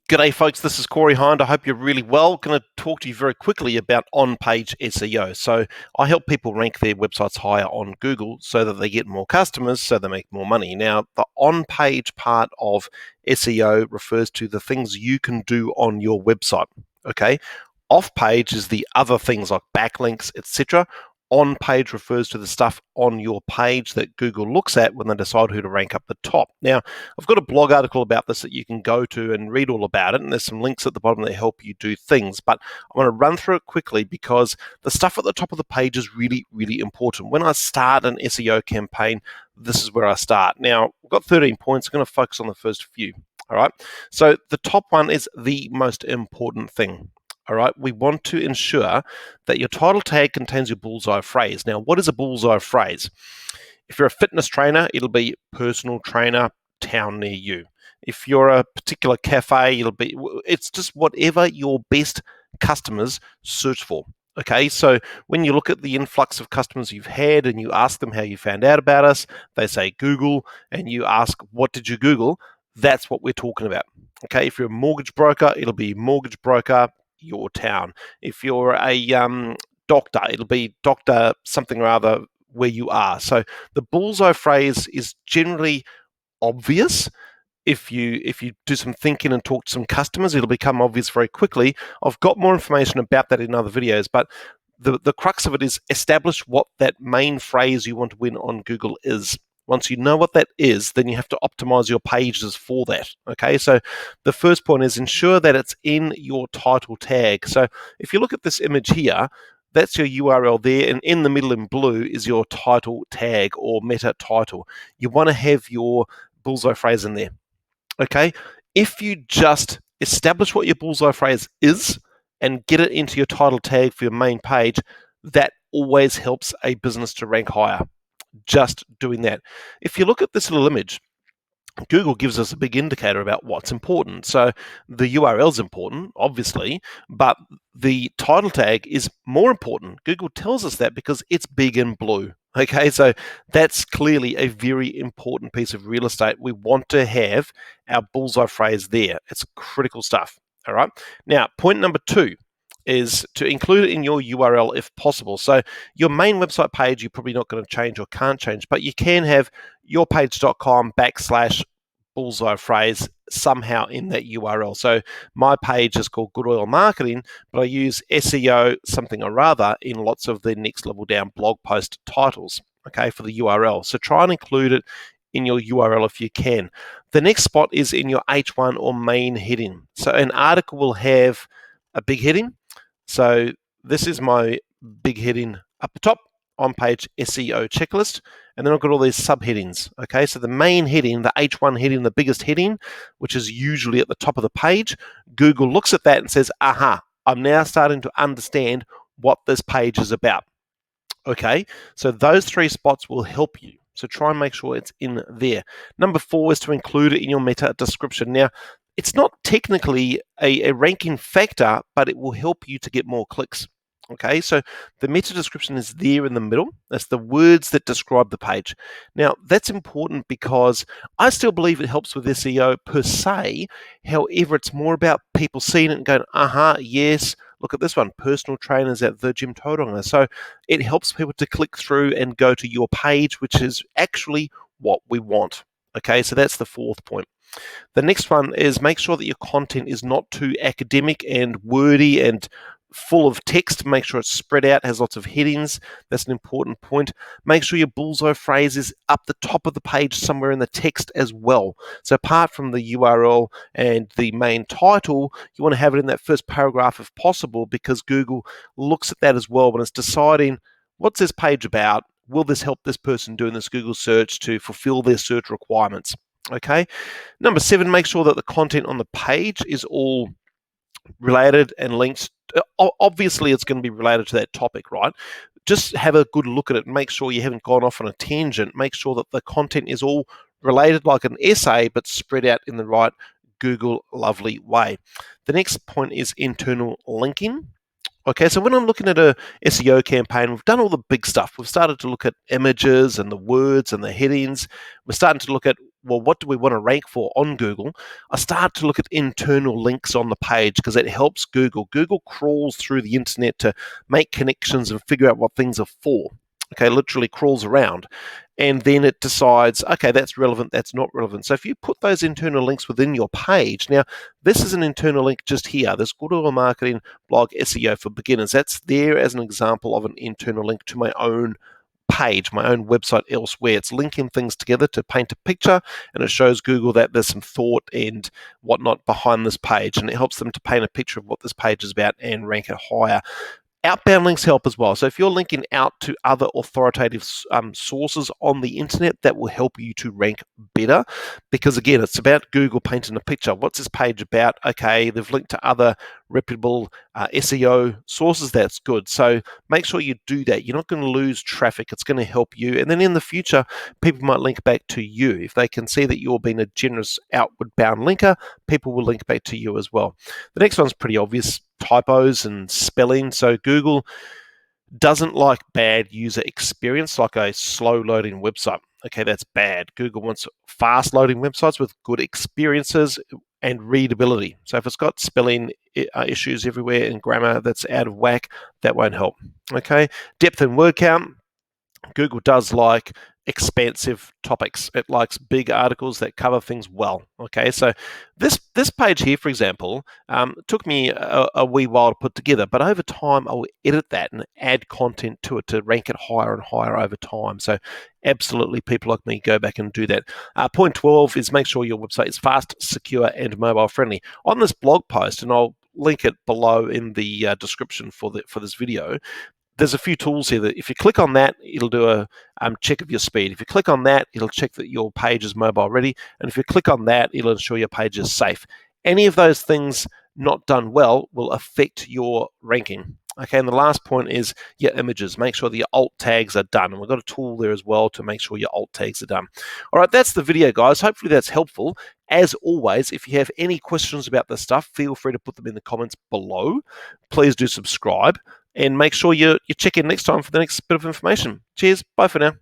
G'day folks, this is Corey Hind. I hope you're really well. Going to talk to you very quickly about on-page SEO. So I help people rank their websites higher on Google so that they get more customers, so they make more money. Now, the on-page part of SEO refers to the things you can do on your website, okay? Off-page is the other things like backlinks, etc. On-page refers to the stuff on your page that Google looks at when they decide who to rank up the top. Now, I've got a blog article about this that you can go to and read all about it, and there's some links at the bottom that help you do things, but I want to run through it quickly because the stuff at the top of the page is really, really important. When I start an SEO campaign, this is where I start. Now, I've got 13 points. I'm going to focus on the first few. All right. So the top one is the most important thing. All right, we want to ensure that your title tag contains your bullseye phrase. Now, what is a bullseye phrase? If you're a fitness trainer, it'll be personal trainer, town near you. If you're a particular cafe, it's just whatever your best customers search for. Okay, so when you look at the influx of customers you've had and you ask them how you found out about us, they say Google, and you ask, what did you Google? That's what we're talking about. Okay, if you're a mortgage broker, it'll be mortgage broker, your town. If you're a doctor, it'll be doctor something or other where you are. So the bullseye phrase is generally obvious. If you do some thinking and talk to some customers, it'll become obvious very quickly. I've got more information about that in other videos, but the crux of it is establish what that main phrase you want to win on Google is. Once you know what that is, then you have to optimize your pages for that. Okay, so the first point is ensure that it's in your title tag. So if you look at this image here, that's your URL there, and in the middle in blue is your title tag or meta title. You want to have your bullseye phrase in there. Okay, if you just establish what your bullseye phrase is and get it into your title tag for your main page, that always helps a business to rank higher. Just doing that. If you look at this little image, Google gives us a big indicator about what's important. So the URL is important, obviously, but the title tag is more important. Google tells us that because it's big and blue. Okay, so that's clearly a very important piece of real estate. We want to have our bullseye phrase there. It's critical stuff. All right. Now, point number 2 is to include it in your URL if possible. So your main website page, you're probably not going to change or can't change, but you can have yourpage.com/bullseye phrase somehow in that URL. So my page is called Good Oil Marketing, but I use SEO something or other in lots of the next level down blog post titles, okay, for the URL. So try and include it in your URL if you can. The next spot is in your H1 or main heading. So an article will have a big heading. So this is my big heading up the top, on page SEO checklist, and then I've got all these subheadings. Okay, so the main heading, the H1 heading, the biggest heading, which is usually at the top of the page, Google looks at that and says, aha, I'm now starting to understand what this page is about. Okay, so those 3 spots will help you. So try and make sure it's in there. Number 4 is to include it in your meta description. Now, it's not technically a ranking factor, but it will help you to get more clicks. Okay, so the meta description is there in the middle. That's the words that describe the page. Now, that's important because I still believe it helps with SEO per se. However, it's more about people seeing it and going, aha, yes, look at this one, personal trainers at the gym Tauranga. So it helps people to click through and go to your page, which is actually what we want. Okay, so that's the 4th point. The next one is make sure that your content is not too academic and wordy and full of text. Make sure it's spread out, has lots of headings. That's an important point. Make sure your bullseye phrase is up the top of the page somewhere in the text as well. So apart from the URL and the main title, you want to have it in that first paragraph if possible, because Google looks at that as well when it's deciding what's this page about. Will this help this person doing this Google search to fulfill their search requirements? Okay. Number 7, make sure that the content on the page is all related and linked. Obviously, it's going to be related to that topic, right? Just have a good look at it and make sure you haven't gone off on a tangent. Make sure that the content is all related like an essay, but spread out in the right Google lovely way. The next point is internal linking. Okay, so when I'm looking at a SEO campaign, we've done all the big stuff. We've started to look at images and the words and the headings. We're starting to look at well, what do we want to rank for on Google? I start to look at internal links on the page because it helps Google. Google crawls through the internet to make connections and figure out what things are for. Okay, literally crawls around. And then it decides, okay, that's relevant, that's not relevant. So if you put those internal links within your page, now this is an internal link just here. This Good Oil Marketing blog SEO for beginners. That's there as an example of an internal link to my own page, my own website elsewhere. It's linking things together to paint a picture, and it shows Google that there's some thought and whatnot behind this page, and it helps them to paint a picture of what this page is about and rank it higher. Outbound links help as well. So if you're linking out to other authoritative sources on the internet, that will help you to rank better, because again, it's about Google painting a picture. What's this page about? Okay, they've linked to other reputable SEO sources. That's good. So make sure you do that. You're not going to lose traffic. It's going to help you. And then in the future, people might link back to you. If they can see that you're being a generous outward bound linker, people will link back to you as well. The next one's pretty obvious. Typos and spelling. So Google doesn't like bad user experience, like a slow loading website. Okay, that's bad. Google wants fast loading websites with good experiences and readability. So if it's got spelling issues everywhere and grammar that's out of whack, that won't help. Okay, depth and word count. Google does like expansive topics. It likes big articles that cover things well. Okay, so this page here, for example, took me a wee while to put together, but over time I'll edit that and add content to it to rank it higher and higher over time. So absolutely, people like me go back and do that. Point 12 is make sure your website is fast, secure, and mobile friendly. On this blog post, and I'll link it below in the description for this video, there's a few tools here that if you click on that, it'll do a check of your speed. If you click on that, it'll check that your page is mobile ready. And if you click on that, it'll ensure your page is safe. Any of those things not done well will affect your ranking. Okay, and the last point is your images. Make sure that your alt tags are done. And we've got a tool there as well to make sure your alt tags are done. All right, that's the video, guys. Hopefully that's helpful. As always, if you have any questions about this stuff, feel free to put them in the comments below. Please do subscribe. And make sure you check in next time for the next bit of information. Cheers. Bye for now.